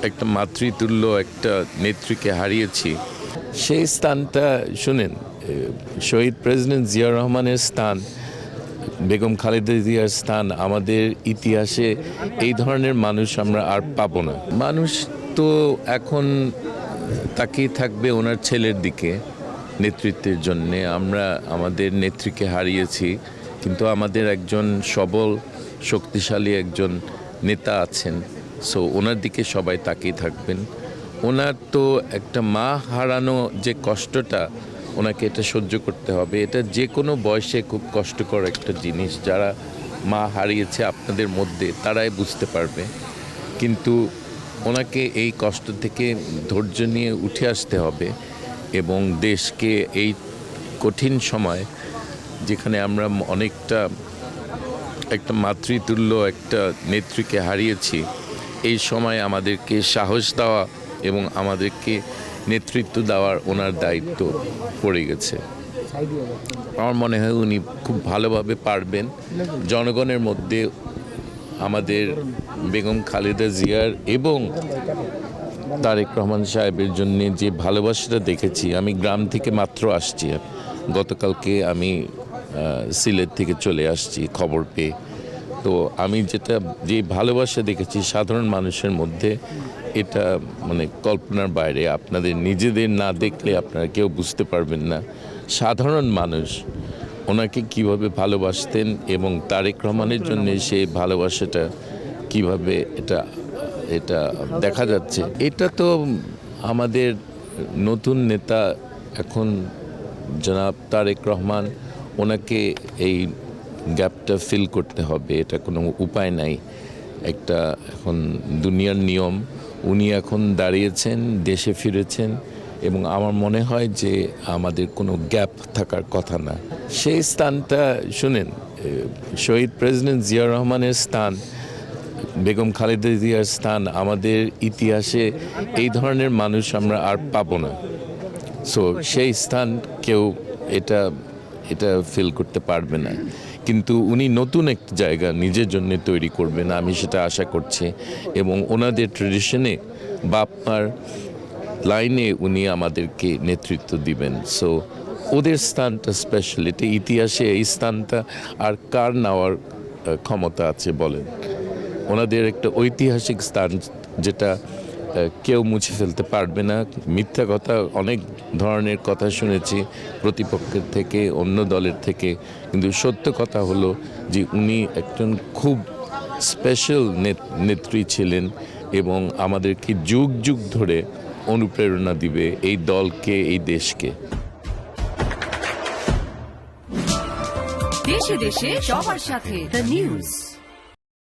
একটা মাতৃতুল্য একটা নেত্রীকে হারিয়েছি। সেই স্থানটা শুনেন, শহীদ প্রেসিডেন্ট জিয়াউর রহমানের স্থান, বেগম খালেদা জিয়ার স্থান, আমাদের ইতিহাসে এই ধরনের মানুষ আমরা আর পাবো না। মানুষ তো এখন তাকিয়ে থাকবে ওনার ছেলের দিকে নেতৃত্বের জন্যে। আমরা আমাদের নেত্রীকে হারিয়েছি, কিন্তু আমাদের একজন সবল শক্তিশালী একজন নেতা আছেন। সো ওনার দিকে সবাই তাকিয়ে থাকবেন। ওনার তো একটা মা হারানো যে কষ্টটা, ওনাকে এটা সহ্য করতে হবে। এটা যে কোনো বয়সে খুব কষ্টকর একটা জিনিস। যারা মা হারিয়েছে আপনাদের মধ্যে তারাই বুঝতে পারবে। কিন্তু ওনাকে এই কষ্ট থেকে ধৈর্য নিয়ে উঠে আসতে হবে এবং দেশকে এই কঠিন সময়, যেখানে আমরা অনেকটা একটা মাতৃতুল্য একটা নেত্রীকে হারিয়েছি, এই সময় আমাদেরকে সাহস দেওয়া এবং আমাদেরকে নেতৃত্ব দেওয়ার ওনার দায়িত্ব পড়ে গেছে। আমার মনে হয় উনি খুব ভালোভাবে পারবেন। জনগণের মধ্যে আমাদের বেগম খালেদা জিয়ার এবং তারেক রহমান সাহেবের জন্য যে ভালোবাসাটা দেখেছি, আমি গ্রাম থেকে মাত্র আসছি, গতকালকে আমি সিলেট থেকে চলে আসছি খবর পেয়ে। তো আমি যে ভালোবাসা দেখেছি সাধারণ মানুষের মধ্যে, এটা মানে কল্পনার বাইরে। আপনাদের নিজেদের না দেখলে আপনারা কেউ বুঝতে পারবেন না সাধারণ মানুষ ওনাকে কিভাবে ভালোবাসতেন এবং তারেক রহমানের জন্য সেই ভালোবাসাটা কিভাবে এটা দেখা যাচ্ছে। এটা তো আমাদের নতুন নেতা এখন জনাব তারেক রহমান, ওনাকে এই গ্যাপটা ফিল করতে হবে, এটা কোনো উপায় নাই। একটা এখন দুনিয়ার নিয়ম, উনি এখন দাঁড়িয়েছেন, দেশে ফিরেছেন এবং আমার মনে হয় যে আমাদের কোনো গ্যাপ থাকার কথা না। সেই স্থানটা শুনেন, শহীদ প্রেসিডেন্ট জিয়াউর রহমানের স্থান, বেগম খালেদা জিয়ার স্থান, আমাদের ইতিহাসে এই ধরনের মানুষ আমরা আর পাবো না। সো সেই স্থান কেউ এটা ফিল করতে পারবে না। কিন্তু উনি নতুন একটা জায়গা নিজের জন্য তৈরি করবেন, আমি সেটা আশা করছি। এবং ওনাদের ট্রেডিশনে বাপমার লাইনে উনি আমাদেরকে নেতৃত্ব দিবেন। সো ওদের স্থানটা স্পেশাল, এটা ইতিহাসে এই স্থানটা আর কার নেওয়ার ক্ষমতা আছে বলেন? ওনাদের একটা ঐতিহাসিক স্থান, যেটা কেউ মুছে ফেলতে পারবে না। মিথ্যা কথা, অনেক ধরনের কথা শুনেছি প্রতিপক্ষের থেকে, অন্য দলের থেকে, কিন্তু সত্য কথা হলো যে উনি একজন খুব স্পেশাল নেত্রী ছিলেন এবং আমাদেরকে যুগ যুগ ধরে অনুপ্রেরণা দিবে এই দলকে, এই দেশকে। দেশে দেশে সবার সাথে দ্য নিউজ।